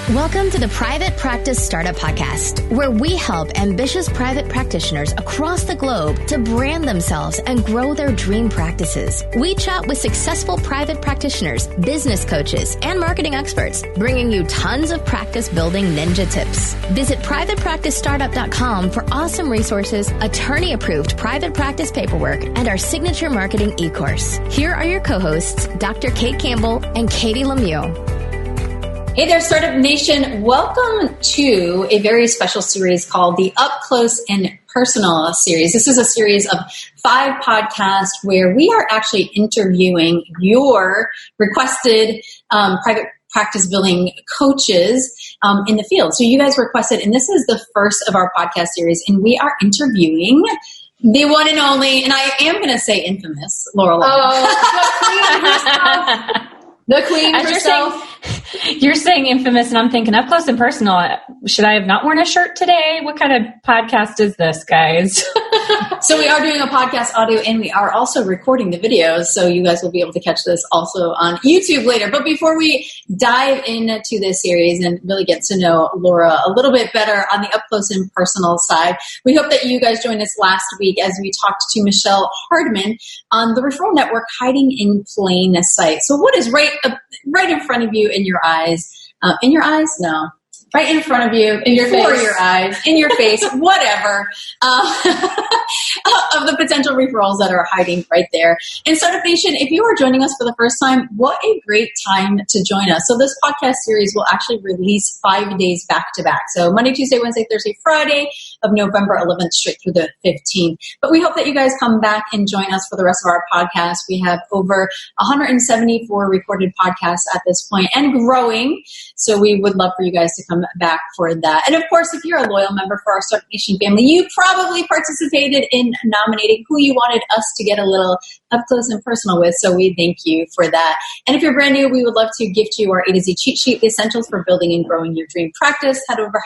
Welcome to the Private Practice Startup Podcast, where we help ambitious private practitioners across the globe to brand themselves and grow their dream practices. We chat with successful private practitioners, business coaches, and marketing experts, bringing you tons of practice building ninja tips. Visit privatepracticestartup.com for awesome resources, attorney-approved private practice paperwork, and our signature marketing e-course. Here are your co-hosts, Dr. Kate Campbell and Katie Lemieux. Hey there, Startup Nation. Welcome to a very special series called the Up Close and Personal series. This is a series of 5 podcasts where we are actually interviewing your requested private practice building coaches in the field. So you guys requested, and this is the first of our podcast series, and we are interviewing the one and only, and I am going to say infamous, Laura Long. Oh, the queen herself. You're saying infamous, and I'm thinking up close and personal. Should I have not worn a shirt today? What kind of podcast is this, guys? So we are doing a podcast audio, and we are also recording the videos, so you guys will be able to catch this also on YouTube later. But before we dive into this series and really get to know Laura a little bit better on the up close and personal side, we hope that you guys joined us last week as we talked to Michelle Hardman on the Referral Network, Hiding in Plain Sight. So what is right in front of you, in your eyes? In your eyes? No. Right in front of you, in your face, your eyes, in your face, whatever, of the potential referrals that are hiding right there. And Startup Nation, if you are joining us for the first time, what a great time to join us. So this podcast series will actually release 5 days back to back. So Monday, Tuesday, Wednesday, Thursday, Friday of November 11th straight through the 15th. But we hope that you guys come back and join us for the rest of our podcast. We have over 174 recorded podcasts at this point and growing. So we would love for you guys to come back for that. And of course, if you're a loyal member for our Startup Nation family, you probably participated in nominating who you wanted us to get a little up close and personal with. So we thank you for that. And if you're brand new, we would love to gift you our A to Z cheat sheet, the essentials for building and growing your dream practice. Head over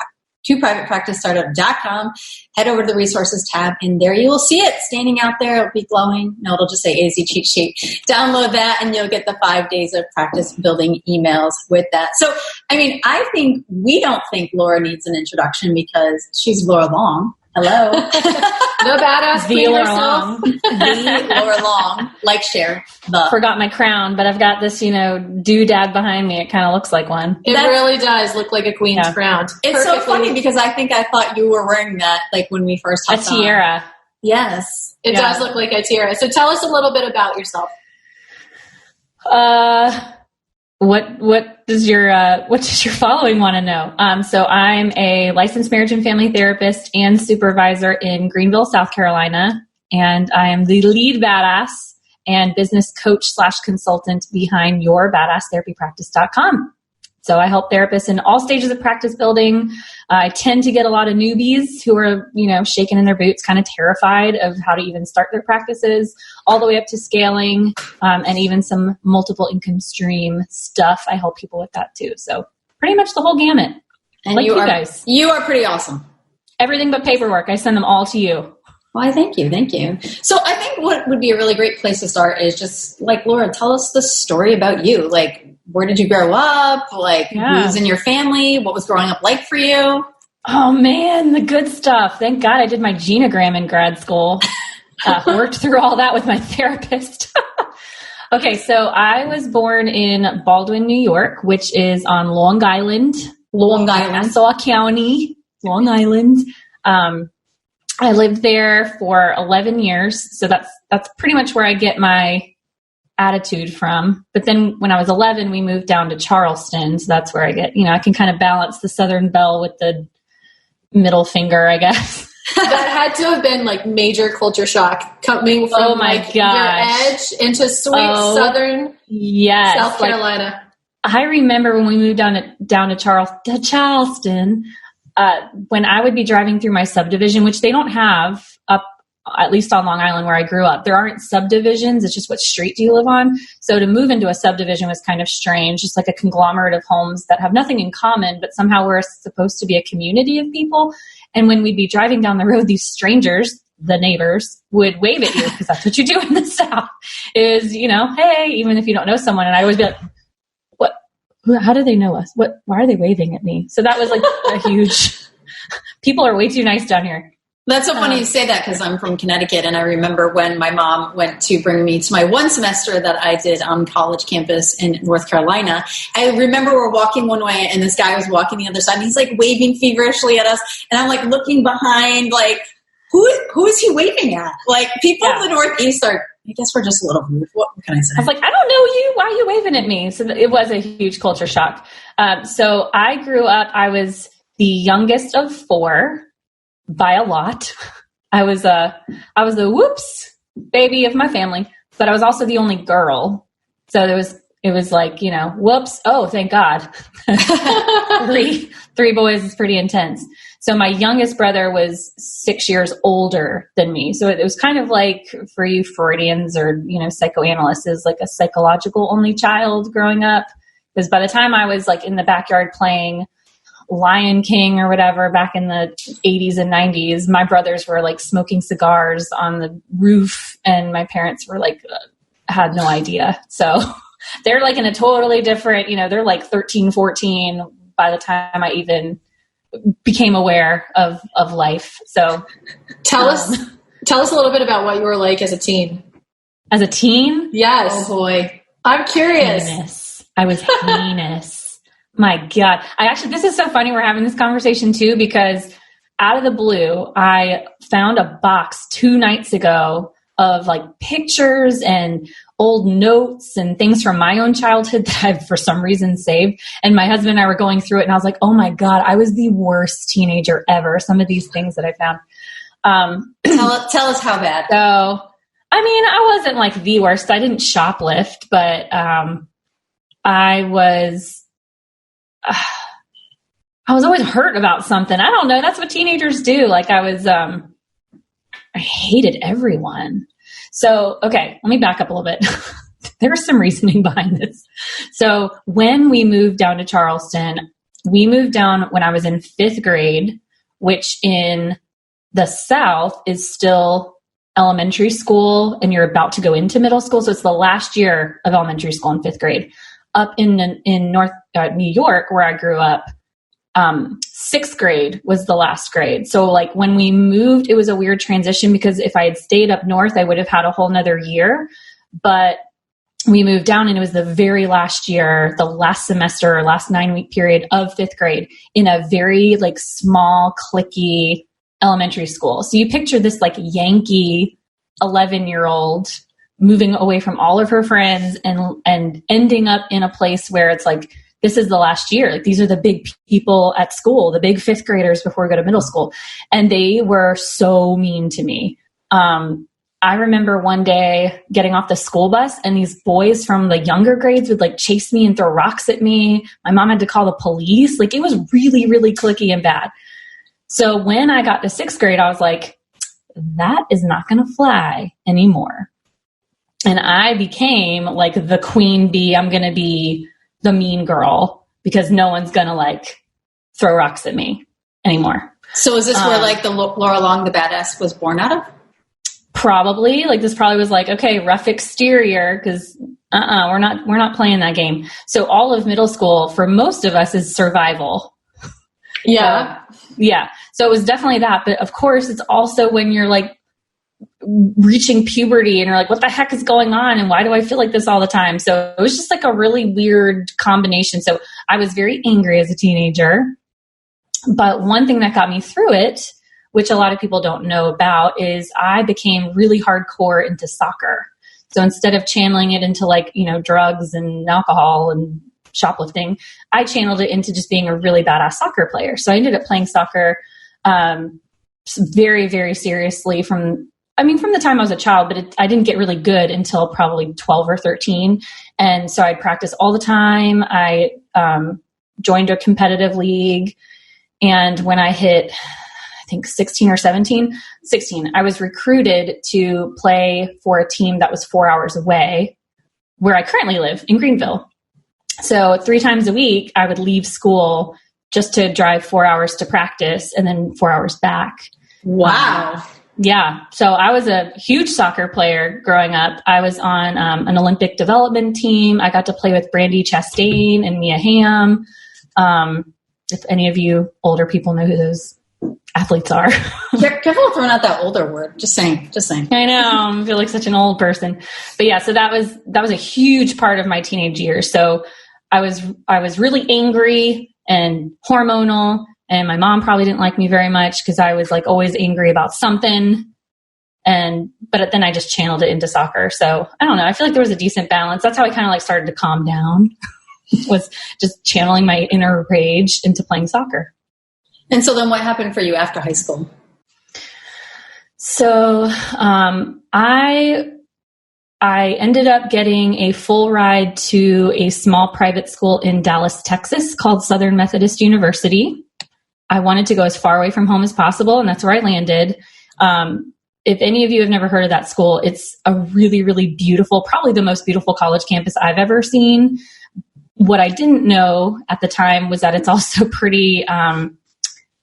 to privatepracticestartup.com. Head over to the resources tab, and there you will see it standing out there. It'll be glowing. No, it'll just say A to Z cheat sheet. Download that, and you'll get the 5 days of practice building emails with that. So, I think we don't think Laura needs an introduction because she's Laura Long. Hello. The badass the queen Laura herself. Long. The Laura Long. Like, share. The. Forgot my crown, but I've got this, doodad behind me. It kind of looks like one. It really does look like a queen's crown. It's so funny because I thought you were wearing that like when we first A hopped on. tiara. Yes. It does look like a tiara. So tell us a little bit about yourself. What does your following want to know? So I'm a licensed marriage and family therapist and supervisor in Greenville, South Carolina, and I am the lead badass and business coach / consultant behind yourbadasstherapypractice.com. So I help therapists in all stages of practice building. I tend to get a lot of newbies who are, shaking in their boots, kind of terrified of how to even start their practices, all the way up to scaling, and even some multiple income stream stuff. I help people with that too. So pretty much the whole gamut. And like you guys. You are pretty awesome. Everything but paperwork. I send them all to you. Why, thank you. Thank you. So I think what would be a really great place to start is just like, Laura, tell us the story about you. Like, where did you grow up? Like, who's in your family? What was growing up like for you? Oh, man, the good stuff. Thank God I did my genogram in grad school. Worked through all that with my therapist. Okay, so I was born in Baldwin, New York, which is on Long Island. Nassau County, Long Island. I lived there for 11 years, so that's pretty much where I get my attitude from. But then when I was 11, we moved down to Charleston, so that's where I get, I can kind of balance the Southern belle with the middle finger, I guess. That had to have been like major culture shock coming from your edge into sweet Southern South Carolina. I remember when we moved down to Charleston, when I would be driving through my subdivision, which they don't have up, at least on Long Island where I grew up. There aren't subdivisions. It's just what street do you live on. So to move into a subdivision was kind of strange, just like a conglomerate of homes that have nothing in common, but somehow we're supposed to be a community of people. And when we'd be driving down the road, these strangers, the neighbors, would wave at you because that's what you do in the South is, hey, even if you don't know someone. And I always be like, how do they know us? Why are they waving at me? So that was like a huge, people are way too nice down here. That's so funny you say that because I'm from Connecticut, and I remember when my mom went to bring me to my one semester that I did on college campus in North Carolina. I remember we're walking one way, and this guy was walking the other side, and he's like waving feverishly at us, and I'm like looking behind, like who is he waving at? Like people in the Northeast are. I guess we're just a little rude. What can I say? I was like, I don't know you. Why are you waving at me? So it was a huge culture shock. So I grew up. I was the youngest of 4. By a lot. I was the whoops baby of my family, but I was also the only girl. So it was like, whoops. Oh, thank God. three boys is pretty intense. So my youngest brother was 6 years older than me. So it was kind of like for you Freudians or, psychoanalysts, is like a psychological only child growing up. Because by the time I was like in the backyard playing Lion King or whatever back in the 80s and 90s, my brothers were like smoking cigars on the roof, and my parents were like had no idea. So they're like in a totally different, they're like 13, 14 by the time I even became aware of life. So tell us a little bit about what you were like as a teen. As a teen? Yes. Oh boy. I'm curious. Heinous. I was heinous. My God. This is so funny we're having this conversation too, because out of the blue, I found a box 2 nights ago of like pictures and old notes and things from my own childhood that I've for some reason saved. And my husband and I were going through it, and I was like, oh my God, I was the worst teenager ever. Some of these things that I found. Tell us how bad. So, I wasn't like the worst. I didn't shoplift, but I was always hurt about something. I don't know. That's what teenagers do. Like I hated everyone. So, okay, let me back up a little bit. There's some reasoning behind this. So when we moved down to Charleston, we moved down when I was in 5th grade, which in the South is still elementary school, and you're about to go into middle school. So it's the last year of elementary school in 5th grade. Up in North New York, where I grew up, 6th grade was the last grade. So like when we moved, it was a weird transition because if I had stayed up north, I would have had a whole nother year. But we moved down, and it was the very last year, the last semester or last 9-week period of 5th grade in a very like small, cliquey elementary school. So you picture this like Yankee 11-year-old moving away from all of her friends and ending up in a place where it's like, this is the last year. Like these are the big people at school, the big 5th graders before we go to middle school. And they were so mean to me. I remember one day getting off the school bus, and these boys from the younger grades would like chase me and throw rocks at me. My mom had to call the police. Like it was really, really cliquey and bad. So when I got to 6th grade, I was like, that is not going to fly anymore. And I became like the queen bee. I'm going to be the mean girl because no one's going to like throw rocks at me anymore. So is this where like the Laura Long, the badass, was born out of? Probably. Like this probably was like, okay, rough exterior, because we're not playing that game. So all of middle school for most of us is survival. Yeah. Yeah. So it was definitely that. But of course, it's also when you're like reaching puberty and you're like, what the heck is going on? And why do I feel like this all the time? So it was just like a really weird combination. So I was very angry as a teenager. But one thing that got me through it, which a lot of people don't know about, is I became really hardcore into soccer. So instead of channeling it into like, drugs and alcohol and shoplifting, I channeled it into just being a really badass soccer player. So I ended up playing soccer very, very seriously from the time I was a child, but I didn't get really good until probably 12 or 13. And so I'd practice all the time. I joined a competitive league. And when I hit, I think 16, I was recruited to play for a team that was 4 hours away where I currently live in Greenville. So 3 times a week, I would leave school just to drive 4 hours to practice and then 4 hours back. Wow. Yeah. So I was a huge soccer player growing up. I was on an Olympic development team. I got to play with Brandy Chastain and Mia Hamm. If any of you older people know who those athletes are. Careful throwing out that older word. Just saying. I know. I feel like such an old person. But yeah, so that was a huge part of my teenage years. So I was really angry and hormonal, and my mom probably didn't like me very much because I was like always angry about something. But then I just channeled it into soccer. So I don't know. I feel like there was a decent balance. That's how I kind of like started to calm down. Was just channeling my inner rage into playing soccer. And so then what happened for you after high school? So I ended up getting a full ride to a small private school in Dallas, Texas called Southern Methodist University. I wanted to go as far away from home as possible, and that's where I landed. If any of you have never heard of that school, it's a really, really beautiful, probably the most beautiful college campus I've ever seen. What I didn't know at the time was that it's also pretty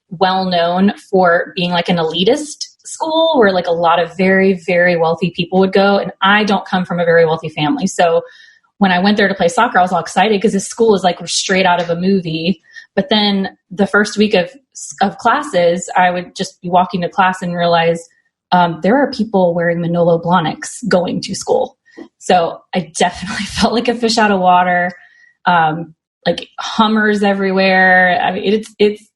well known for being like an elitist school where like a lot of very, very wealthy people would go. And I don't come from a very wealthy family. So when I went there to play soccer, I was all excited because this school is like straight out of a movie. But then the first week of classes, I would just be walking to class and realize there are people wearing Manolo Blahniks going to school. So I definitely felt like a fish out of water. Like Hummers everywhere. I mean,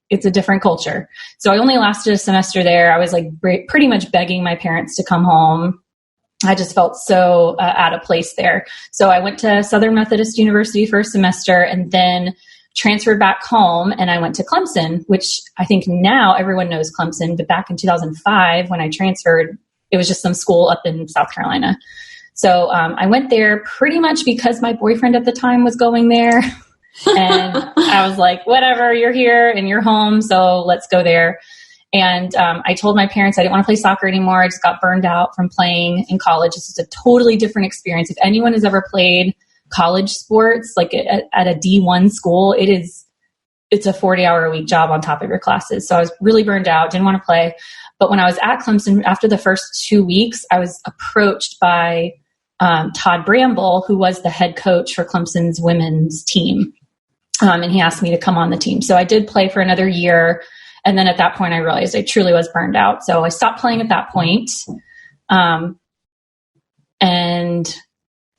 it's a different culture. So I only lasted a semester there. I was like pretty much begging my parents to come home. I just felt so out of place there. So I went to Southern Methodist University for a semester and then transferred back home, and I went to Clemson, which I think now everyone knows Clemson, but back in 2005 when I transferred, it was just some school up in South Carolina. So I went there pretty much because my boyfriend at the time was going there. And I was like, whatever, you're here and you're home, so let's go there. And I told my parents I didn't want to play soccer anymore. I just got burned out from playing in college. It's just a totally different experience. If anyone has ever played college sports, like at a D1 school, it's a 40-hour-a-week job on top of your classes. So I was really burned out, didn't want to play. But when I was at Clemson, after the first 2 weeks, I was approached by Todd Bramble, who was the head coach for Clemson's women's team. And he asked me to come on the team. So I did play for another year. And then at that point, I realized I truly was burned out. So I stopped playing at that point. And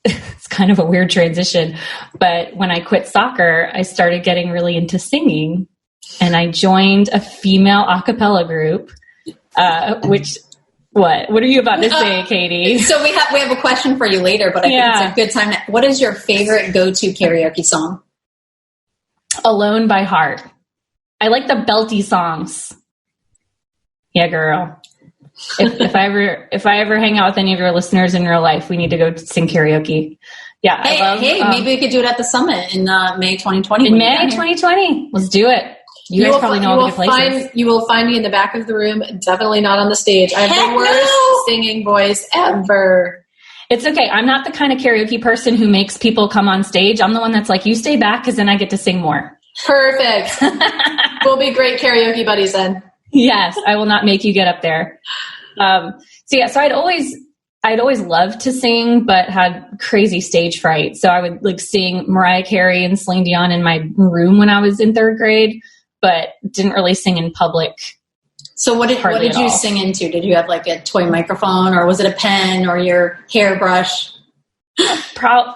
it's kind of a weird transition. But when I quit soccer, I started getting really into singing. And I joined a female a cappella group, which... What are you about to say, Katie? So we have a question for you later, but I think it's a good time. What is your favorite go-to karaoke song? Alone by Heart. I like the belty songs. Yeah, girl. If I ever hang out with any of your listeners in real life, we need to go sing karaoke. Yeah. Maybe we could do it at the summit in May 2020. In May 2020. Let's do it. You guys probably know all the good places. You will find me in the back of the room, definitely not on the stage. I have the worst singing voice ever. It's okay. I'm not the kind of karaoke person who makes people come on stage. I'm the one that's like, you stay back because then I get to sing more. Perfect. We'll be great karaoke buddies then. Yes, I will not make you get up there. So I'd always loved to sing, but had crazy stage fright. So I would like sing Mariah Carey and Celine Dion in my room when I was in third grade, but didn't really sing in public. So what did you sing into? Did you have like a toy microphone, or was it a pen or your hairbrush?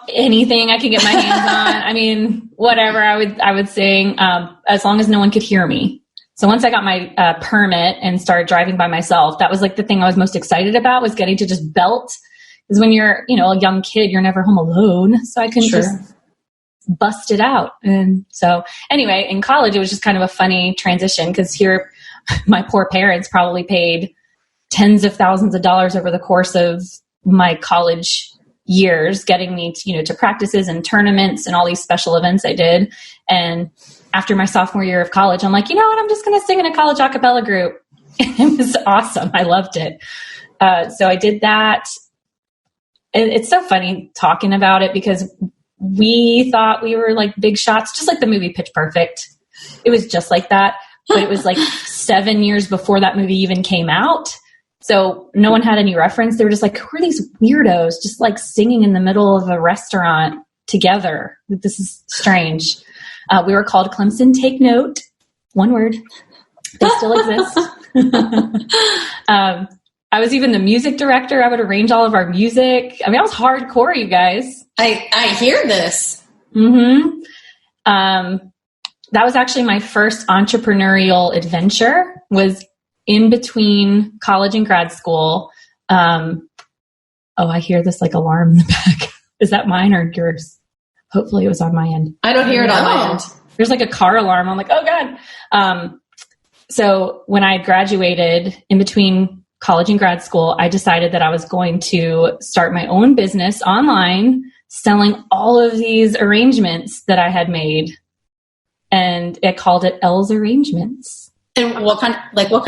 Anything I could get my hands on. I mean, whatever I would sing, as long as no one could hear me. So once I got my permit and started driving by myself, that was like the thing I was most excited about, was getting to just belt. Because when you're, a young kid, you're never home alone. So I couldn't just bust it out. And so anyway, in college, it was just kind of a funny transition, because here my poor parents probably paid tens of thousands of dollars over the course of my college years getting me to practices and tournaments and all these special events I did. And after my sophomore year of college, I'm like, you know what? I'm just going to sing in a college a cappella group. It was awesome. I loved it. So I did that. It's so funny talking about it, because we thought we were like big shots, just like the movie Pitch Perfect. It was just like that. But it was like 7 years before that movie even came out. So no one had any reference. They were just like, who are these weirdos just like singing in the middle of a restaurant together? This is strange. We were called Clemson Take Note. One word. They still exist. I was even the music director. I would arrange all of our music. I mean, I was hardcore, you guys. I hear this. Mm-hmm. That was actually my first entrepreneurial adventure, was in between college and grad school. I hear this like alarm in the back. Is that mine or yours? Hopefully it was on my end. I don't hear it on my end. There's like a car alarm. I'm like, oh God. So when I graduated, in between college and grad school, I decided that I was going to start my own business online, selling all of these arrangements that I had made. And I called it Elle's Arrangements. And what kind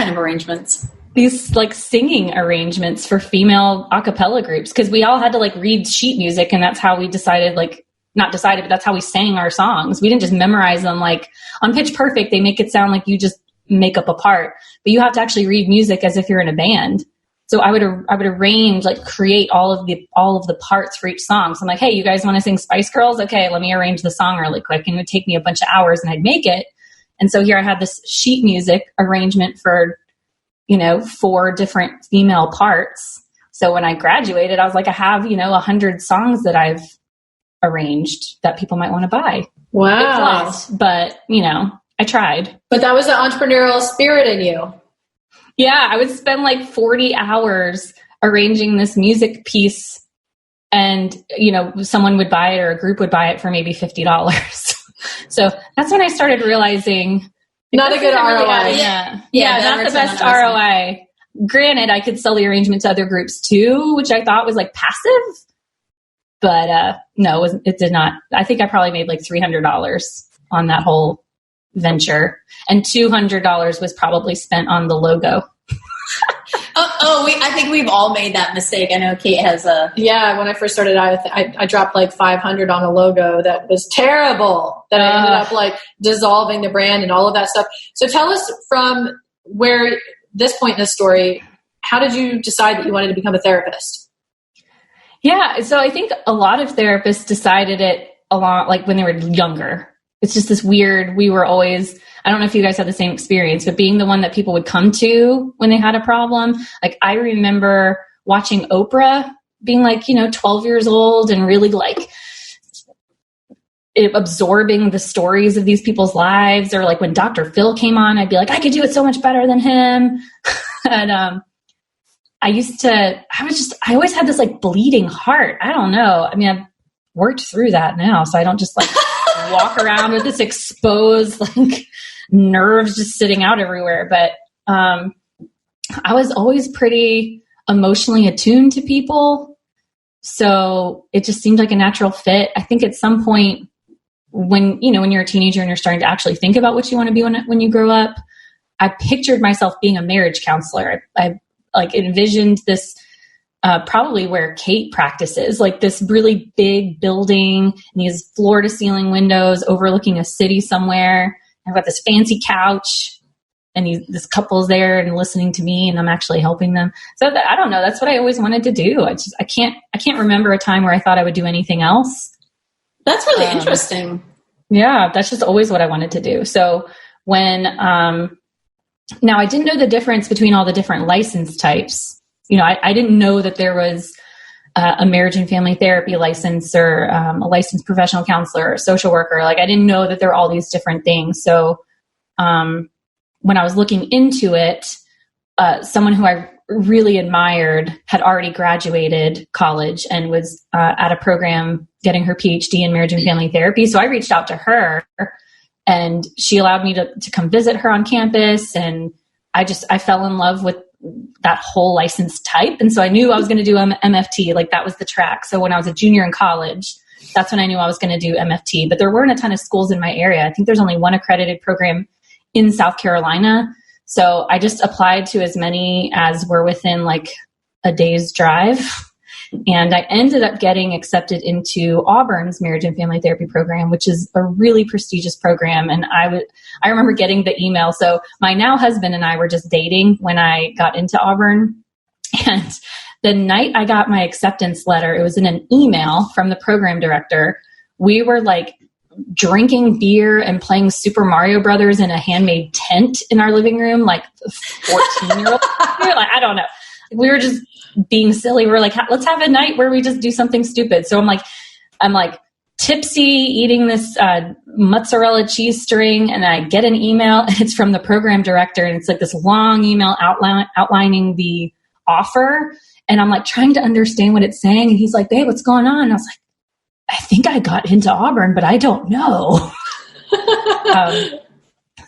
of arrangements? These like singing arrangements for female a cappella groups. Cause we all had to like read sheet music, and that's how we decided, like, not decided, but that's how we sang our songs. We didn't just memorize them. Like on Pitch Perfect, they make it sound like you just make up a part, but you have to actually read music as if you're in a band. So I would arrange, like create all of the parts for each song. So I'm like, hey, you guys want to sing Spice Girls? Okay, let me arrange the song really quick. And it would take me a bunch of hours, and I'd make it. And so here I had this sheet music arrangement for, 4 different female parts. So when I graduated, I was like, I have, 100 songs that I've arranged that people might want to buy. Wow. It flopped, but I tried. But that was the entrepreneurial spirit in you. Yeah, I would spend like 40 hours arranging this music piece, and someone would buy it, or a group would buy it for maybe $50. So that's when I started realizing not a good ROI. Really, yeah, not the best ROI. Granted, I could sell the arrangement to other groups too, which I thought was like passive. But no, it did not. I think I probably made like $300 on that whole venture, and $200 was probably spent on the logo. I think we've all made that mistake. I know Kate has a... Yeah, when I first started out, I dropped like $500 on a logo that was terrible, that I ended up like dissolving the brand and all of that stuff. So tell us, from where this point in the story, how did you decide that you wanted to become a therapist? Yeah, so I think a lot of therapists decided it a lot, like when they were younger. It's just this weird, we were always, I don't know if you guys had the same experience, but being the one that people would come to when they had a problem. Like I remember watching Oprah, being like, 12 years old, and really like absorbing the stories of these people's lives. Or like when Dr. Phil came on, I'd be like, I could do it so much better than him. And I always had this like bleeding heart. I don't know. I mean, I've worked through that now, so I don't just like walk around with this exposed like nerves just sitting out everywhere. But I was always pretty emotionally attuned to people, so it just seemed like a natural fit. I think at some point when you're a teenager and you're starting to actually think about what you want to be when you grow up, I pictured myself being a marriage counselor. I like envisioned this probably where Kate practices, like this really big building and these floor to ceiling windows overlooking a city somewhere. I've got this fancy couch, and this couple's there and listening to me, and I'm actually helping them. So I don't know. That's what I always wanted to do. I can't remember a time where I thought I would do anything else. That's really interesting. Yeah, that's just always what I wanted to do. So when, now I didn't know the difference between all the different license types. I didn't know that there was a marriage and family therapy license, or a licensed professional counselor, or social worker. Like I didn't know that there were all these different things. So when I was looking into it, someone who I really admired had already graduated college and was at a program getting her PhD in marriage and family therapy. So I reached out to her, and she allowed me to come visit her on campus. And I fell in love with that whole license type. And so I knew I was going to do MFT, like that was the track. So when I was a junior in college, that's when I knew I was going to do MFT. But there weren't a ton of schools in my area. I think there's only one accredited program in South Carolina. So I just applied to as many as were within like a day's drive. And I ended up getting accepted into Auburn's marriage and family therapy program, which is a really prestigious program. And I remember getting the email. So my now husband and I were just dating when I got into Auburn. And the night I got my acceptance letter, it was in an email from the program director. We were like drinking beer and playing Super Mario Brothers in a handmade tent in our living room, like 14-year-old. Like, I don't know. We were just being silly. We were like, let's have a night where we just do something stupid. So I'm like tipsy eating this mozzarella cheese string, and I get an email, and it's from the program director, and it's like this long email outlining the offer. And I'm like trying to understand what it's saying. And he's like, babe, what's going on? And I was like, I think I got into Auburn, but I don't know.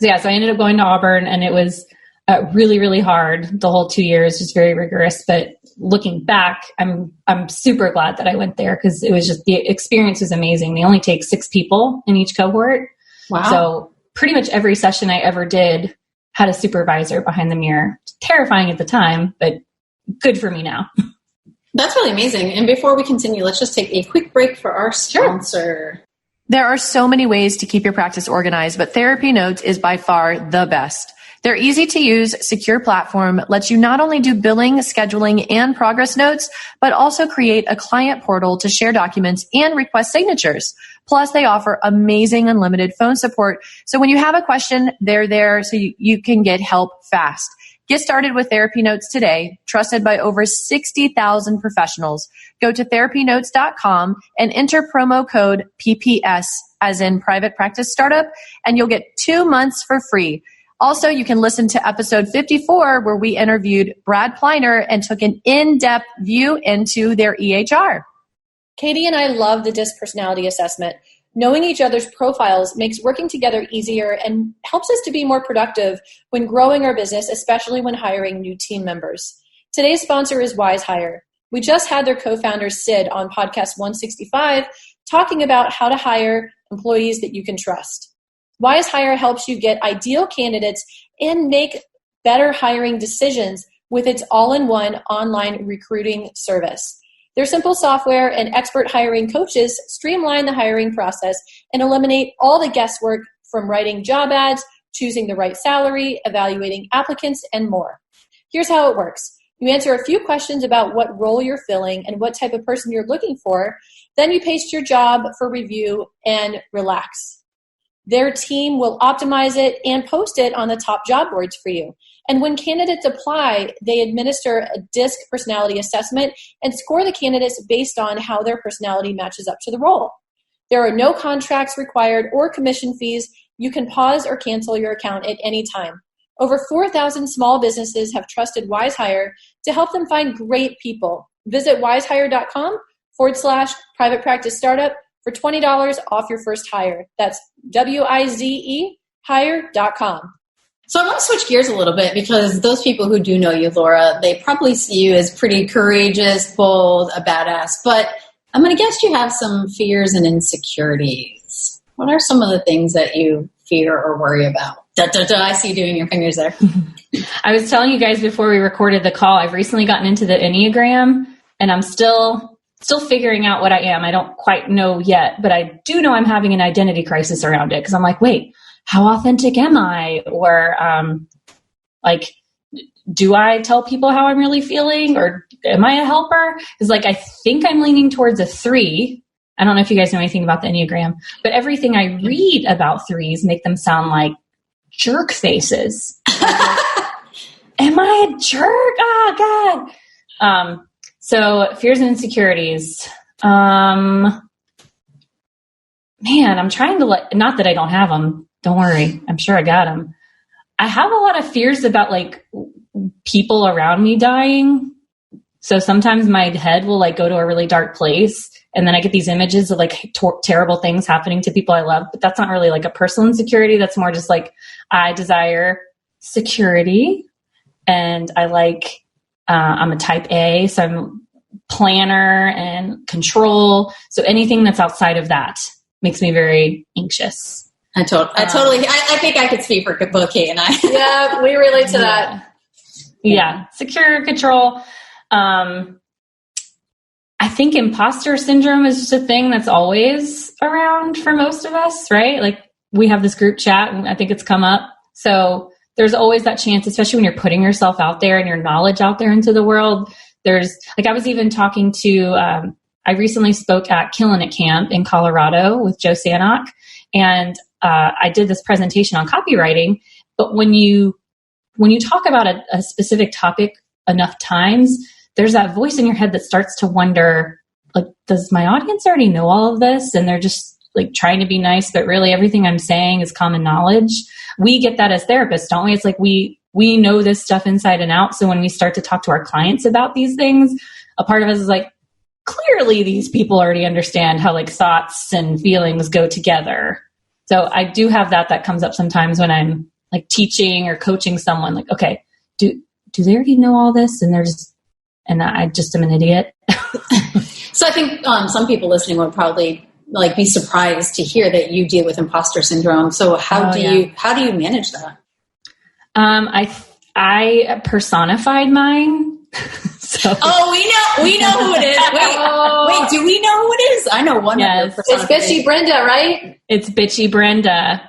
So I ended up going to Auburn, and it was really, really hard. The whole 2 years, just very rigorous. But looking back, I'm super glad that I went there, because it was just, the experience was amazing. They only take 6 people in each cohort. Wow. So pretty much every session I ever did had a supervisor behind the mirror. Terrifying at the time, but good for me now. That's really amazing. And before we continue, let's just take a quick break for our sponsor. There are so many ways to keep your practice organized, but Therapy Notes is by far the best. Their easy-to-use, secure platform lets you not only do billing, scheduling, and progress notes, but also create a client portal to share documents and request signatures. Plus, they offer amazing unlimited phone support. So when you have a question, they're there so you can get help fast. Get started with Therapy Notes today, trusted by over 60,000 professionals. Go to therapynotes.com and enter promo code PPS, as in Private Practice Startup, and you'll get 2 months for free. Also, you can listen to episode 54, where we interviewed Brad Pliner and took an in-depth view into their EHR. Katie and I love the DISC personality assessment. Knowing each other's profiles makes working together easier and helps us to be more productive when growing our business, especially when hiring new team members. Today's sponsor is WiseHire. We just had their co-founder, Sid, on podcast 165, talking about how to hire employees that you can trust. WiseHire helps you get ideal candidates and make better hiring decisions with its all-in-one online recruiting service. Their simple software and expert hiring coaches streamline the hiring process and eliminate all the guesswork from writing job ads, choosing the right salary, evaluating applicants, and more. Here's how it works. You answer a few questions about what role you're filling and what type of person you're looking for. Then you paste your job for review and relax. Their team will optimize it and post it on the top job boards for you. And when candidates apply, they administer a DISC personality assessment and score the candidates based on how their personality matches up to the role. There are no contracts required or commission fees. You can pause or cancel your account at any time. Over 4,000 small businesses have trusted WiseHire to help them find great people. Visit wisehire.com/private practice startup for $20 off your first hire. That's WIZE hire.com. So I want to switch gears a little bit, because those people who do know you, Laura, they probably see you as pretty courageous, bold, a badass. But I'm going to guess you have some fears and insecurities. What are some of the things that you fear or worry about? I see you doing your fingers there. I was telling you guys before we recorded the call, I've recently gotten into the Enneagram, and I'm still figuring out what I am. I don't quite know yet, but I do know I'm having an identity crisis around it, because I'm like, wait, how authentic am I? Or do I tell people how I'm really feeling, or am I a helper? Because I think I'm leaning towards a 3. I don't know if you guys know anything about the Enneagram, but everything I read about 3s make them sound like jerk faces. Am I a jerk? Oh God. So fears and insecurities. Man, I'm trying to not that I don't have them. Don't worry. I'm sure I got them. I have a lot of fears about people around me dying. So sometimes my head will go to a really dark place, and then I get these images of terrible things happening to people I love. But that's not really a personal insecurity. That's more just I desire security, and I I'm a type A, so I'm planner and control. So anything that's outside of that makes me very anxious. I think I could speak for both Kate and I. Yeah, we relate to that. Yeah. Secure, control. I think imposter syndrome is just a thing that's always around for most of us, right? We have this group chat, and I think it's come up. So there's always that chance, especially when you're putting yourself out there and your knowledge out there into the world. There's like, I was even talking to, I recently spoke at Killing It Camp in Colorado with Joe Sanok, and I did this presentation on copywriting. But when you talk about a specific topic enough times, there's that voice in your head that starts to wonder, like, does my audience already know all of this? And they're just like trying to be nice, but really everything I'm saying is common knowledge. We get that as therapists, don't we? It's like we know this stuff inside and out. So when we start to talk to our clients about these things, a part of us is like, clearly these people already understand how like thoughts and feelings go together. So I do have that comes up sometimes when I'm like teaching or coaching someone, like, okay, do they already know all this? And I just am an idiot. So I think some people listening would probably like be surprised to hear that you deal with imposter syndrome. So how do you manage that? I personified mine. So. Oh, we know who it is. Wait, do we know who it is? I know one. Yes, it's Bitchy Brenda, right? It's Bitchy Brenda.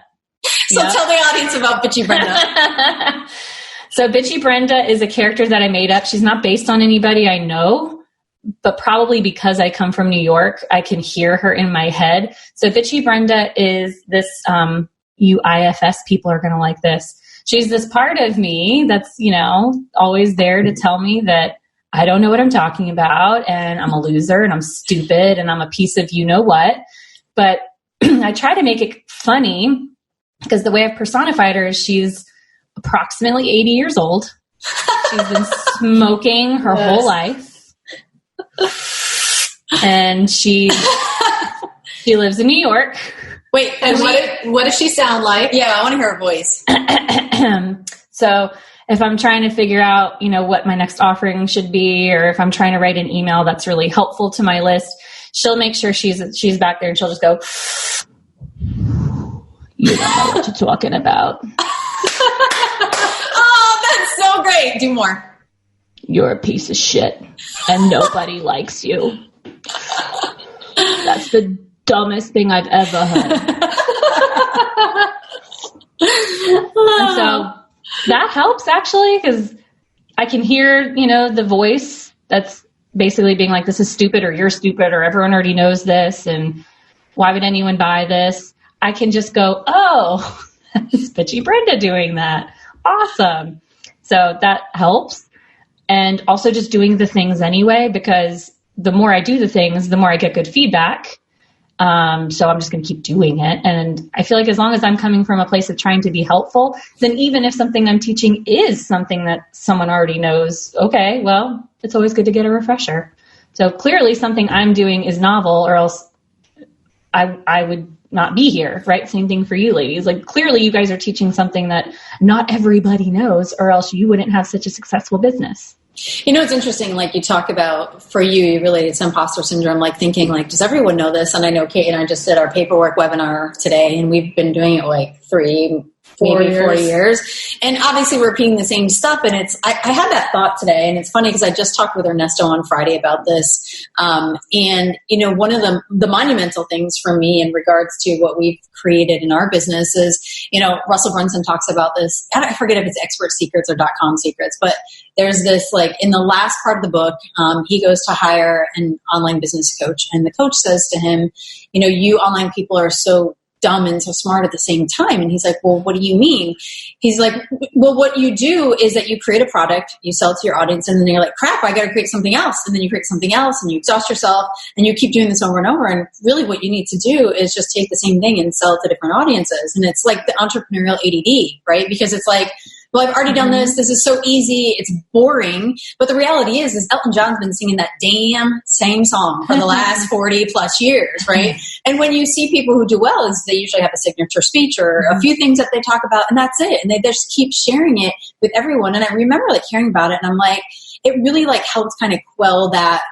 So tell the audience about Bitchy Brenda. So Bitchy Brenda is a character that I made up. She's not based on anybody I know, but probably because I come from New York, I can hear her in my head. So Bitchy Brenda is this, you IFS people are going to like this. She's this part of me that's, always there to tell me that I don't know what I'm talking about, and I'm a loser, and I'm stupid, and I'm a piece of you-know-what. But I try to make it funny, because the way I've personified her is she's approximately 80 years old. She's been smoking her whole life. And she lives in New York. Wait, and what does she sound like? Yeah, I want to hear her voice. So if I'm trying to figure out, what my next offering should be, or if I'm trying to write an email that's really helpful to my list, she'll make sure she's back there, and she'll just go, you don't know what you're talking about. Oh, that's so great. Do more. You're a piece of shit, and nobody likes you. That's the dumbest thing I've ever heard. And so that helps, actually, because I can hear, the voice that's basically being like, this is stupid, or you're stupid, or everyone already knows this, and why would anyone buy this? I can just go, oh, that's Bitchy Brenda doing that. Awesome. So that helps. And also just doing the things anyway, because the more I do the things, the more I get good feedback. So I'm just going to keep doing it. And I feel like as long as I'm coming from a place of trying to be helpful, then even if something I'm teaching is something that someone already knows, okay, well, it's always good to get a refresher. So clearly something I'm doing is novel, or else I would not be here, right? Same thing for you ladies. Like, clearly you guys are teaching something that not everybody knows, or else you wouldn't have such a successful business. It's interesting, like you talk about, for you related to imposter syndrome, like thinking like, does everyone know this? And I know Kate and I just did our paperwork webinar today, and we've been doing it like 4 years. And obviously we're repeating the same stuff. And I had that thought today, and it's funny because I just talked with Ernesto on Friday about this. And one of the monumental things for me in regards to what we've created in our business is, Russell Brunson talks about this. I forget if it's Expert Secrets or .com Secrets, but there's this, like, in the last part of the book, he goes to hire an online business coach, and the coach says to him, you online people are so dumb and so smart at the same time. And he's like, well, what do you mean? He's like, well, what you do is that you create a product, you sell it to your audience, and then you're like, crap, I got to create something else. And then you create something else, and you exhaust yourself, and you keep doing this over and over. And really what you need to do is just take the same thing and sell it to different audiences. And it's like the entrepreneurial ADD, right? Because it's like, well, I've already done this. This is so easy. It's boring. But the reality is Elton John's been singing that damn same song for the last 40 plus years, right? And when you see people who do well, is they usually have a signature speech or a few things that they talk about, and that's it. And they just keep sharing it with everyone. And I remember like hearing about it, and I'm like, it really like helps kind of quell that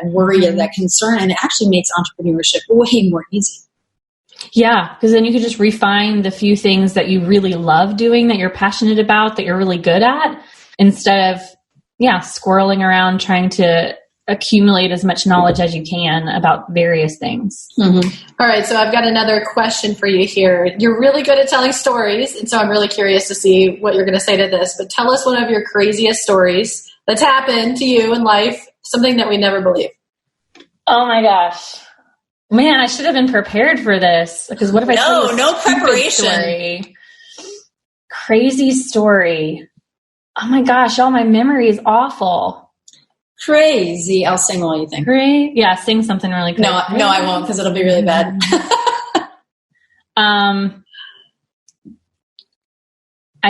worry or that concern. And it actually makes entrepreneurship way more easy. Yeah, because then you could just refine the few things that you really love doing, that you're passionate about, that you're really good at, instead of, squirreling around trying to accumulate as much knowledge as you can about various things. Mm-hmm. All right. So I've got another question for you here. You're really good at telling stories. And so I'm really curious to see what you're going to say to this, but tell us one of your craziest stories that's happened to you in life, something that we never believe. Oh my gosh. Man, I should have been prepared for this, because what if I tell you no preparation. Story? Crazy story. Oh my gosh, all my memory is awful. Crazy. I'll sing while you think. Great. Yeah, sing something really good. No, I won't, because it'll be really bad. I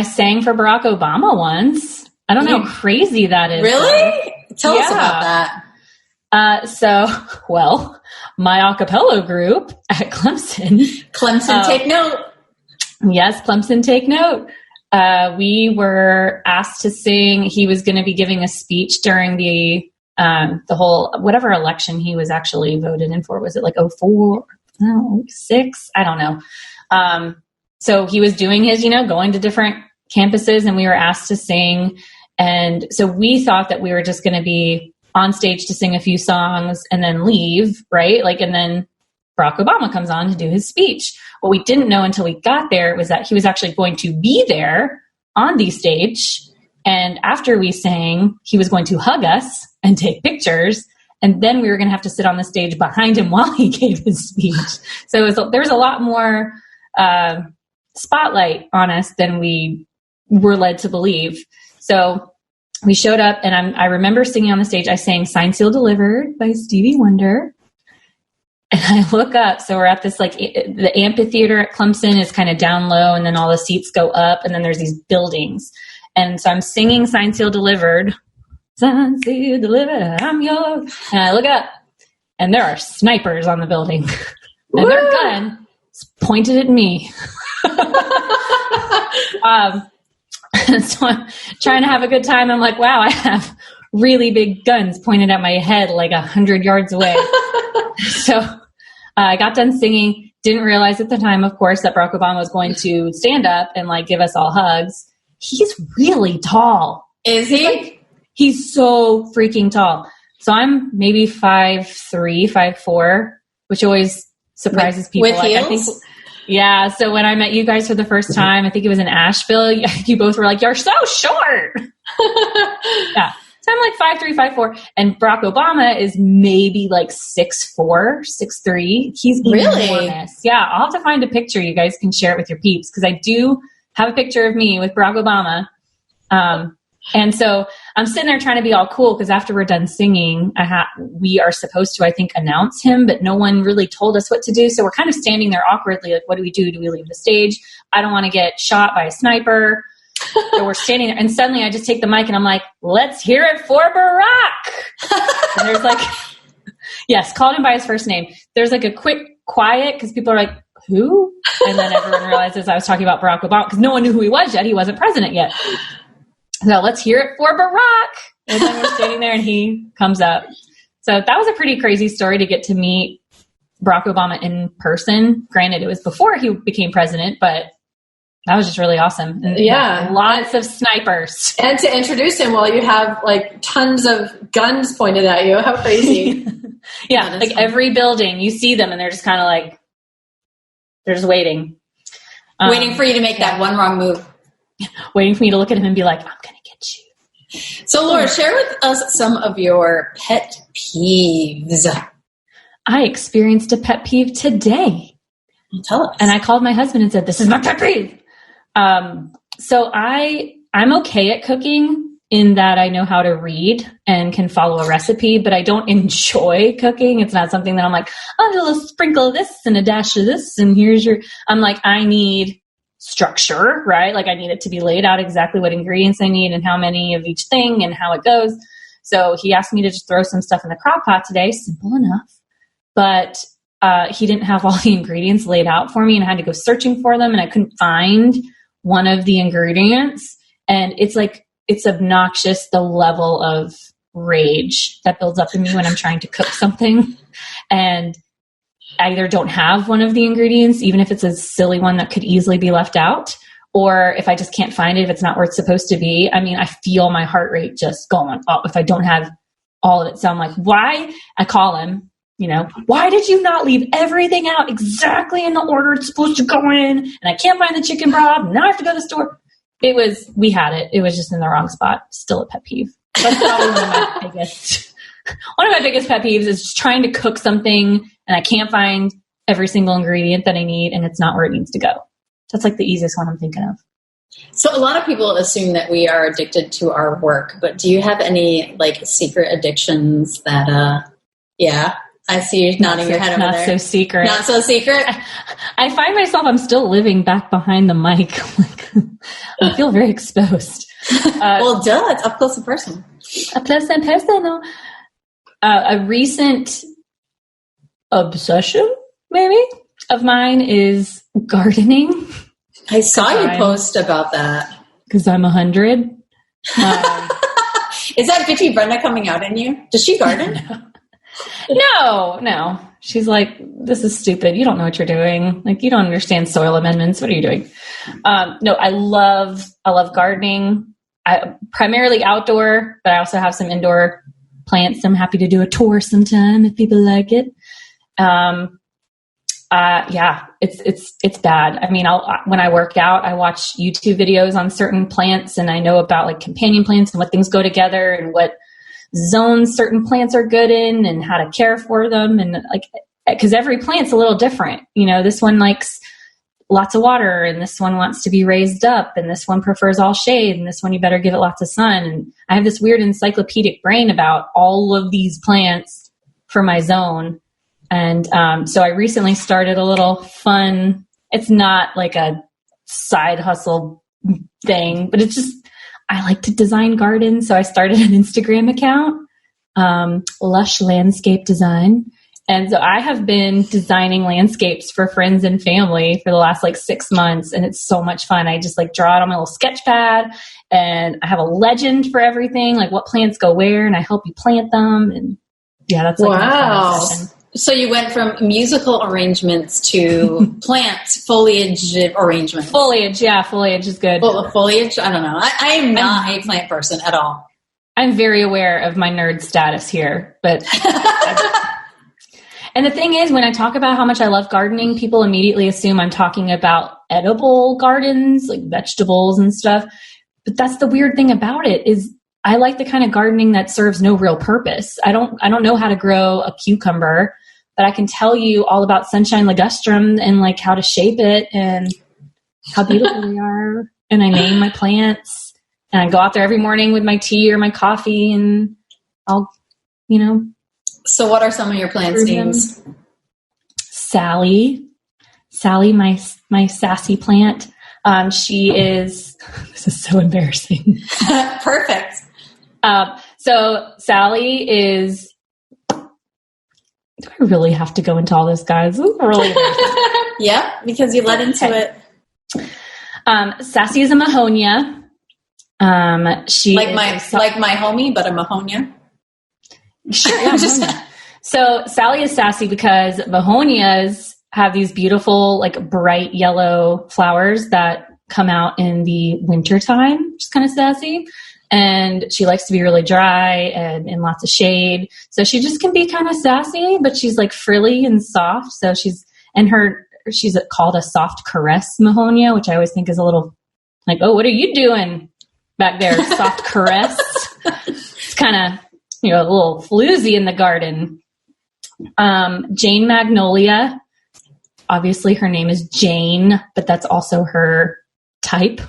sang for Barack Obama once. I don't know how crazy that is. Really? Tell us about that. My a cappella group at Clemson. Clemson, take note. Yes, Clemson, take note. We were asked to sing. He was going to be giving a speech during the whole, whatever election he was actually voted in for. Was it like 04? No, 06? I don't know. So he was doing his, going to different campuses, and we were asked to sing. And so we thought that we were just going to be on stage to sing a few songs and then leave, right? And then Barack Obama comes on to do his speech. What we didn't know until we got there was that he was actually going to be there on the stage. And after we sang, he was going to hug us and take pictures. And then we were going to have to sit on the stage behind him while he gave his speech. So there was a lot more spotlight on us than we were led to believe. So we showed up, and I remember singing on the stage. I sang Signed, Sealed, Delivered by Stevie Wonder. And I look up, so we're at this, the amphitheater at Clemson is kind of down low, and then all the seats go up, and then there's these buildings. And so I'm singing Signed, Sealed, Delivered. Signed, Sealed, Delivered, I'm yours. And I look up, and there are snipers on the building. And their gun is pointed at me. So I'm trying to have a good time. I'm like, wow, I have really big guns pointed at my head 100 yards away. So I got done singing, didn't realize at the time, of course, that Barack Obama was going to stand up and give us all hugs. He's really tall. Is he? He's so freaking tall. So I'm maybe 5'3", 5'4", which always surprises people. With heels? Yeah, so when I met you guys for the first time, I think it was in Asheville, you both were like, you're so short. Yeah, so I'm 5'3", 5'4", and Barack Obama is maybe 6'4", 6'3". He's enormous. Yeah, I'll have to find a picture. You guys can share it with your peeps, because I do have a picture of me with Barack Obama. And so I'm sitting there trying to be all cool, because after we're done singing, we are supposed to, I think, announce him, but no one really told us what to do. So we're kind of standing there awkwardly, what do we do? Do we leave the stage? I don't want to get shot by a sniper. So we're standing there, and suddenly I just take the mic and I'm like, let's hear it for Barack. And there's yes, called him by his first name. There's a quick quiet, because people are like, who? And then everyone realizes I was talking about Barack Obama, because no one knew who he was yet. He wasn't president yet. So let's hear it for Barack. And then we're standing there and he comes up. So that was a pretty crazy story to get to meet Barack Obama in person. Granted, it was before he became president, but that was just really awesome. And lots of snipers. And to introduce him while you have tons of guns pointed at you. How crazy. Yeah, every building, you see them and they're just kind of they're just waiting. Waiting for you to make that one wrong move. Waiting for me to look at him and be like, I'm going to get you. So, Laura, share with us some of your pet peeves. I experienced a pet peeve today. Tell us. And I called my husband and said, this is my pet peeve. So I'm okay at cooking in that I know how to read and can follow a recipe, but I don't enjoy cooking. It's not something that I'm I'll do a little sprinkle of this and a dash of this, and I need structure, right? I need it to be laid out exactly what ingredients I need and how many of each thing and how it goes. So he asked me to just throw some stuff in the crock pot today. Simple enough. But he didn't have all the ingredients laid out for me, and I had to go searching for them, and I couldn't find one of the ingredients. And it's obnoxious, the level of rage that builds up in me when I'm trying to cook something. And I either don't have one of the ingredients, even if it's a silly one that could easily be left out, or if I just can't find it, if it's not where it's supposed to be. I feel my heart rate just going up if I don't have all of it. So I'm like, why? I call him, why did you not leave everything out exactly in the order it's supposed to go in? And I can't find the chicken broth. Now I have to go to the store. We had it. It was just in the wrong spot. Still a pet peeve. That's probably one of my biggest pet peeves is just trying to cook something and I can't find every single ingredient that I need and it's not where it needs to go. That's like the easiest one I'm thinking of. So a lot of people assume that we are addicted to our work, but do you have any like secret addictions that, I see you nodding your head over there. Not so secret. Not so secret? I find myself, I'm still living back behind the mic. I feel very exposed. Well, duh, it's up close and personal. Up close and personal. A recent obsession, maybe, of mine is gardening. I saw you post about that. Because I'm 100. Is that bitchy Brenda coming out in you? Does she garden? No. She's like, this is stupid. You don't know what you're doing. Like, you don't understand soil amendments. What are you doing? No, I love gardening. Primarily outdoor, but I also have some indoor plants. I'm happy to do a tour sometime if people like it. It's bad. I mean, when I work out, I watch YouTube videos on certain plants and I know about like companion plants and what things go together and what zones certain plants are good in and how to care for them. And like, cause every plant's a little different, this one likes lots of water and this one wants to be raised up and this one prefers all shade and this one you better give it lots of sun. And I have this weird encyclopedic brain about all of these plants for my zone. And so I recently started a little fun, it's not like a side hustle thing, but it's just, I like to design gardens. So I started an Instagram account, Lush Landscape Design. And so I have been designing landscapes for friends and family for the last 6 months. And it's so much fun. I just draw it on my little sketch pad and I have a legend for everything, like what plants go where, and I help you plant them. And yeah, that's wow. So you went from musical arrangements to foliage arrangements. Foliage, yeah, foliage is good. Well, foliage, I don't know. I am not a plant person at all. I'm very aware of my nerd status here, but and the thing is, when I talk about how much I love gardening, people immediately assume I'm talking about edible gardens, like vegetables and stuff. But that's the weird thing about it is I like the kind of gardening that serves no real purpose. I don't know how to grow a cucumber, but I can tell you all about sunshine ligustrum and how to shape it and how beautiful they are. And I name my plants and I go out there every morning with my tea or my coffee and I'll, So what are some of your plants' names? Sally, my sassy plant. She is, this is so embarrassing. Perfect. So Sally is, do I really have to go into all this, guys? This is really yeah, because you led into it. Sassy is a Mahonia. She like my homie, but a Mahonia. Sure. Yeah, so Sally is sassy because Mahonias have these beautiful, bright yellow flowers that come out in the wintertime, which is kind of sassy. And she likes to be really dry and in lots of shade. So she just can be kind of sassy, but she's frilly and soft. So she's called a soft caress Mahonia, which I always think is a little oh, what are you doing back there? Soft caress. It's kind of, a little floozy in the garden. Jane Magnolia. Obviously her name is Jane, but that's also her type.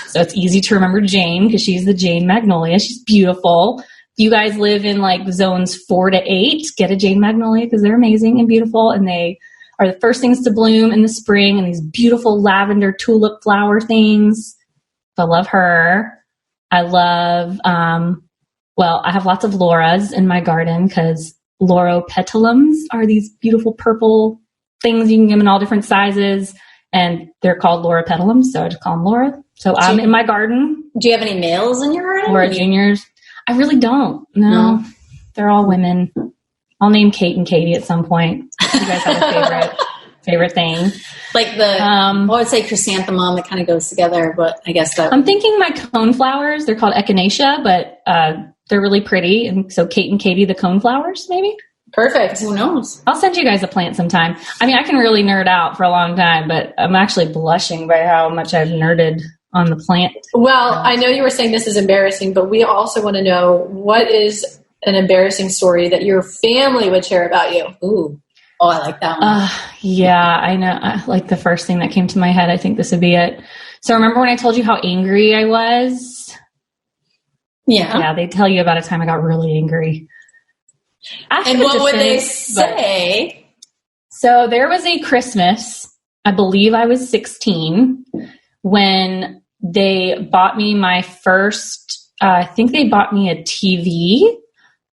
So it's easy to remember Jane because she's the Jane Magnolia. She's beautiful. If you guys live in zones 4 to 8, get a Jane Magnolia because they're amazing and beautiful. And they are the first things to bloom in the spring and these beautiful lavender tulip flower things. So I love her. I love, I have lots of Lauras in my garden because Lauropetalums are these beautiful purple things. You can get them in all different sizes. And they're called Lauropetalums, so I just call them Laura. So I'm in my garden. Do you have any males in your garden? Laura Juniors. I really don't. No. They're all women. I'll name Kate and Katie at some point. You guys have a favorite thing. I would say chrysanthemum, it kind of goes together, but I guess that... I'm thinking my cone flowers, they're called echinacea, but They're really pretty. And so Kate and Katie, the coneflowers, maybe? Perfect. Who knows? I'll send you guys a plant sometime. I mean, I can really nerd out for a long time, but I'm actually blushing by how much I've nerded on the plant. Well, I know you were saying this is embarrassing, but we also want to know, what is an embarrassing story that your family would share about you? Ooh. Oh, I like that one. Yeah, I know. Like the first thing that came to my head, I think this would be it. So remember when I told you how angry I was? Yeah. Yeah, they tell you about a time I got really angry. And what would they say? So there was a Christmas, I believe I was 16, when they bought me my first, I think they bought me a TV.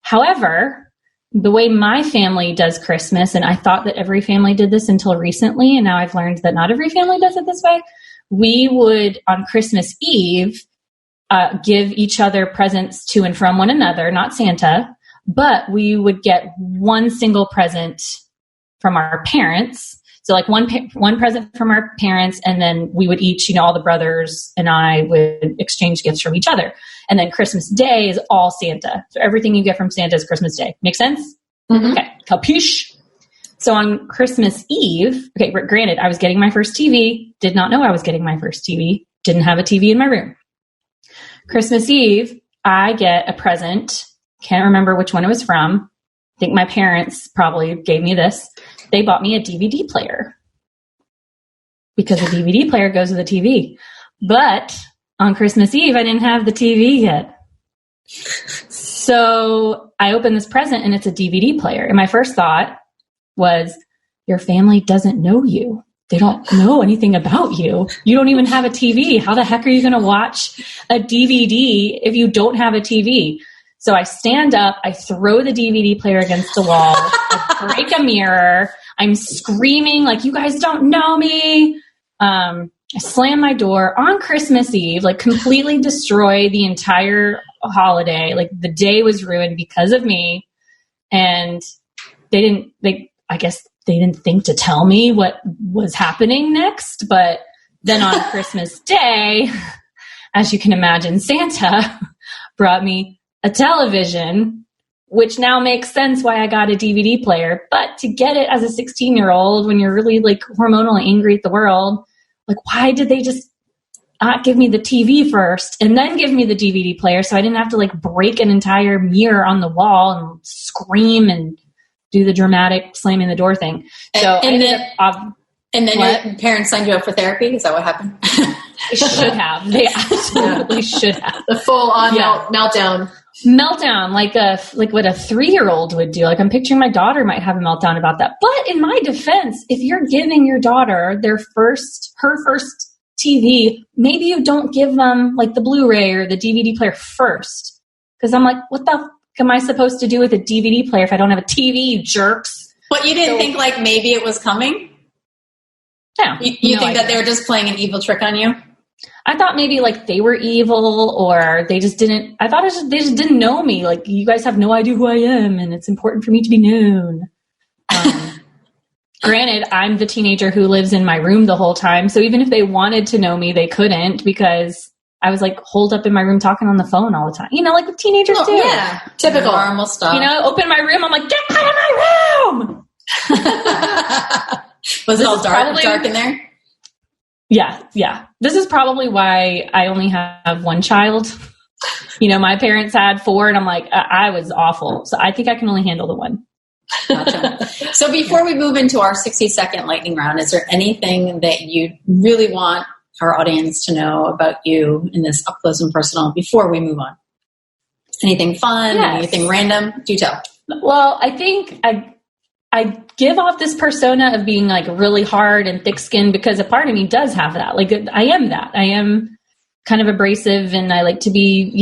However, the way my family does Christmas, and I thought that every family did this until recently, and now I've learned that not every family does it this way. We would, on Christmas Eve, give each other presents to and from one another, not Santa, but we would get one single present from our parents. So like one present from our parents, and then we would each, all the brothers and I would exchange gifts from each other. And then Christmas Day is all Santa. So everything you get from Santa is Christmas Day. Make sense? Mm-hmm. Okay. Capiche? So on Christmas Eve, okay, granted, I was getting my first TV, did not know I was getting my first TV, didn't have a TV in my room. Christmas Eve, I get a present. Can't remember which one it was from. I think my parents probably gave me this. They bought me a DVD player because the DVD player goes with the TV. But on Christmas Eve, I didn't have the TV yet. So I opened this present and it's a DVD player. And my first thought was, your family doesn't know you. They don't know anything about you. You don't even have a TV. How the heck are you going to watch a DVD if you don't have a TV? So I stand up, I throw the DVD player against the wall, I break a mirror, I'm screaming like, you guys don't know me. I slam my door on Christmas Eve, like completely destroy the entire holiday. Like the day was ruined because of me. And I guess they didn't think to tell me what was happening next. But then on Christmas Day, as you can imagine, Santa brought me a television, which now makes sense why I got a DVD player. But to get it as a 16-year-old, when you're really like hormonally angry at the world, like why did they just not give me the TV first and then give me the DVD player so I didn't have to like break an entire mirror on the wall and scream and do the dramatic slamming the door thing. So and then your parents signed you up for therapy? Is that what happened? They should have. They absolutely should have. The full-on meltdown. Meltdown, like what a 3-year-old would do. Like I'm picturing my daughter might have a meltdown about that. But in my defense, if you're giving your daughter her first TV, maybe you don't give them like the Blu-ray or the DVD player first. Because I'm like, what the f- am I supposed to do with a DVD player if I don't have a TV, you jerks? But you didn't think like maybe it was coming? No. You think that they were just playing an evil trick on you? I thought maybe like they were evil or they just didn't, they just didn't know me. Like you guys have no idea who I am and it's important for me to be known. Granted, I'm the teenager who lives in my room the whole time. So even if they wanted to know me, they couldn't because I was like holed up in my room talking on the phone all the time. Like what teenagers do. Yeah. Typical. Normal stuff. Open my room. I'm like, get out of my room. Was it all dark in there? Yeah. This is probably why I only have one child. My parents had 4 and I'm like, I was awful. So I think I can only handle the one. Gotcha. So before we move into our 60-second lightning round, is there anything that you really want our audience to know about you in this up close and personal before we move on? Anything fun? Yes. Anything random? Do tell. Well, I think I give off this persona of being like really hard and thick-skinned because a part of me does have that. Like I am that. I am kind of abrasive and I like to be,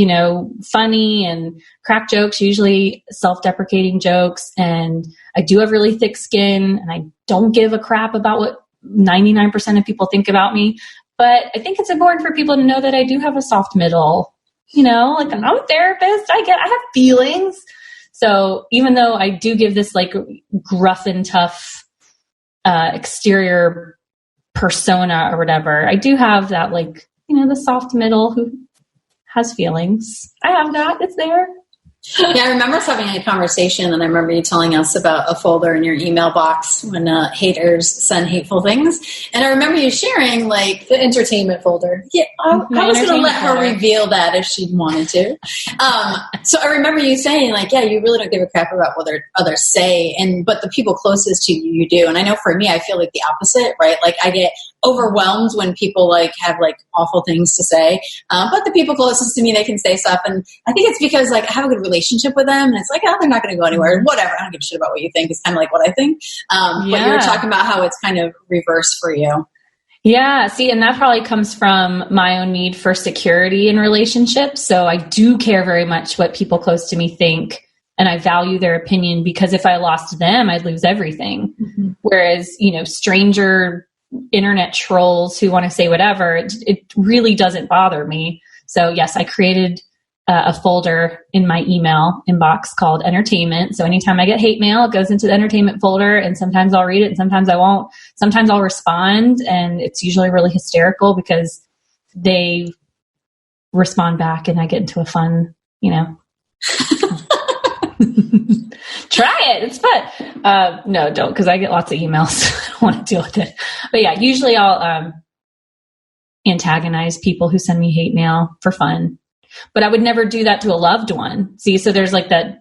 funny and crack jokes, usually self-deprecating jokes. And I do have really thick skin and I don't give a crap about what 99% of people think about me. But I think it's important for people to know that I do have a soft middle, like I'm a therapist. I have feelings. So even though I do give this like gruff and tough exterior persona or whatever, I do have that like, the soft middle who has feelings. I have that. It's there. Yeah, I remember us having a conversation, and I remember you telling us about a folder in your email box when haters send hateful things. And I remember you sharing, like, the entertainment folder. Yeah, I was going to let her reveal that if she wanted to. So I remember you saying, like, yeah, you really don't give a crap about what others say, but the people closest to you, you do. And I know for me, I feel like the opposite, right? Like, I get overwhelmed when people like have like awful things to say, but the people closest to me, they can say stuff, and I think it's because like I have a good relationship with them, and it's like, oh, they're not going to go anywhere, whatever, I don't give a shit about what you think. It's kind of like what I think. But you were talking about how it's kind of reverse for you. Yeah, see, and that probably comes from my own need for security in relationships. So I do care very much what people close to me think, and I value their opinion, because if I lost them, I'd lose everything. Mm-hmm. Whereas, stranger internet trolls who want to say whatever, it really doesn't bother me. So yes, I created a folder in my email inbox called entertainment. So anytime I get hate mail, it goes into the entertainment folder, and sometimes I'll read it and sometimes I won't. Sometimes I'll respond, and it's usually really hysterical because they respond back and I get into a fun, try it. It's fun. No, don't, because I get lots of emails. I don't want to deal with it. But yeah, usually I'll antagonize people who send me hate mail for fun. But I would never do that to a loved one. See, so there's like that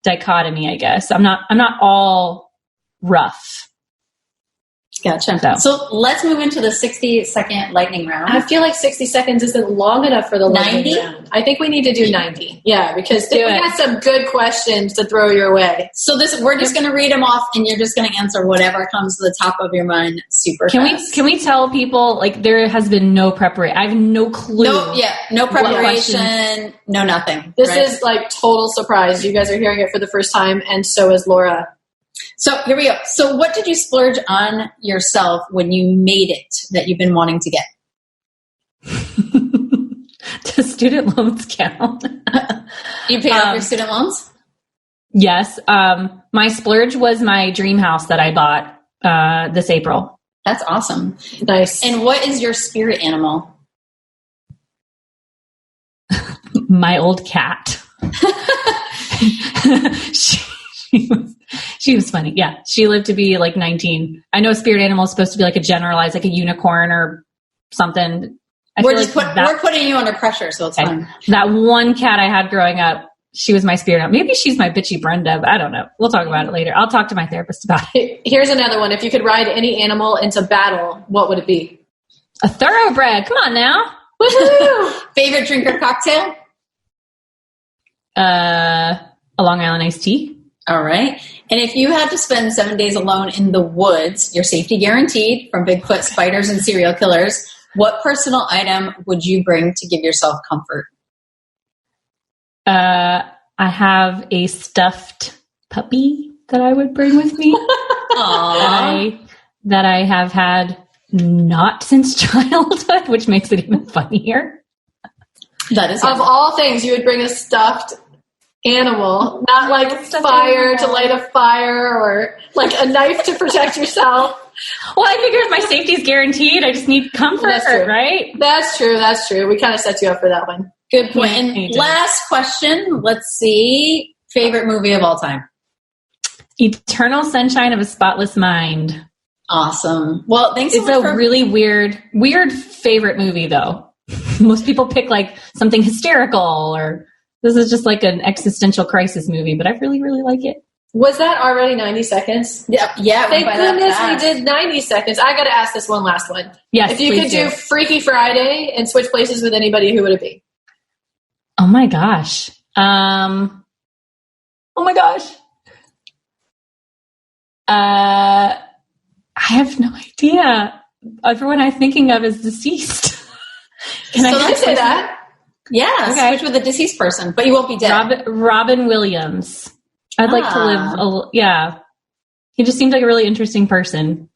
dichotomy, I guess. I'm not all rough. Gotcha. So let's move into the 60-second lightning round. I feel like 60 seconds isn't long enough for the 90? lightning round. I think we need to do 90. Yeah, because we got some good questions to throw your way. So we're just going to read them off, and you're just going to answer whatever comes to the top of your mind super fast. Can we tell people, like, there has been no preparation? I have no clue. No preparation, no nothing. This is like total surprise. You guys are hearing it for the first time, and so is Laura. So here we go. So what did you splurge on yourself when you made it that you've been wanting to get? Does student loans count? You paid off your student loans? Yes. My splurge was my dream house that I bought this April. That's awesome. Nice. And what is your spirit animal? My old cat. She was funny. Yeah. She lived to be like 19. I know spirit animal is supposed to be like a generalized, like a unicorn or something. We're putting you under pressure, so it's fine. That one cat I had growing up, she was my spirit animal. Maybe she's my bitchy Brenda. I don't know. We'll talk about it later. I'll talk to my therapist about it. Here's another one. If you could ride any animal into battle, what would it be? A thoroughbred. Come on now. Woohoo! Favorite drink or cocktail? A Long Island iced tea. All right. And if you had to spend 7 days alone in the woods, your safety guaranteed from Bigfoot, spiders, and serial killers, what personal item would you bring to give yourself comfort? I have a stuffed puppy that I would bring with me. that I have had not since childhood, which makes it even funnier. That is of all things, you would bring a stuffed animal, not like fire to light a fire or like a knife to protect yourself. Well, I figure if my safety is guaranteed, I just need comfort, right? That's true. We kind of set you up for that one. Good point. And last question, let's see. Favorite movie of all time? Eternal Sunshine of a Spotless Mind. Awesome. Well, thanks so much. It's a really weird favorite movie, though. Most people pick like something hysterical, or this is just like an existential crisis movie, but I really, really like it. Was that already 90 seconds? Yeah. Thank goodness we did 90 seconds. I got to ask this one last one. Yes, if you could do Freaky Friday and switch places with anybody, who would it be? Oh my gosh. I have no idea. Everyone I'm thinking of is deceased. Can I say that? Yeah, okay. Switch with a deceased person, but you won't be dead. Robin Williams. I'd like to live. He just seemed like a really interesting person.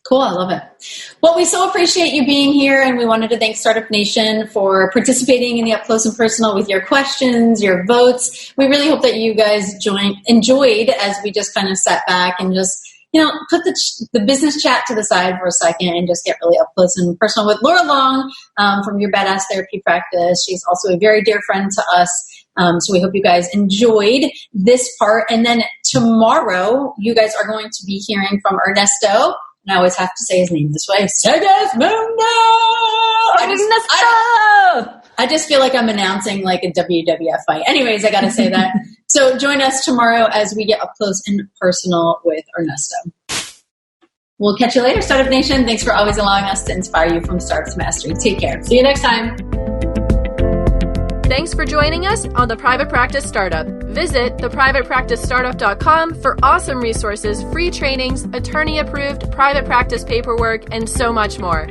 Cool. I love it. Well, we so appreciate you being here, and we wanted to thank Startup Nation for participating in the Up Close and Personal with your questions, your votes. We really hope that you guys enjoyed as we just kind of sat back and just put the business chat to the side for a second and just get really up close and personal with Laura Long from Your Badass Therapy Practice. She's also a very dear friend to us. So we hope you guys enjoyed this part. And then tomorrow, you guys are going to be hearing from Ernesto. And I always have to say his name this way. Segismundo! I just feel like I'm announcing like a WWF fight. Anyways, I got to say that. So join us tomorrow as we get up close and personal with Ernesto. We'll catch you later, Startup Nation. Thanks for always allowing us to inspire you from startup to mastery. Take care. See you next time. Thanks for joining us on The Private Practice Startup. Visit theprivatepracticestartup.com for awesome resources, free trainings, attorney-approved private practice paperwork, and so much more.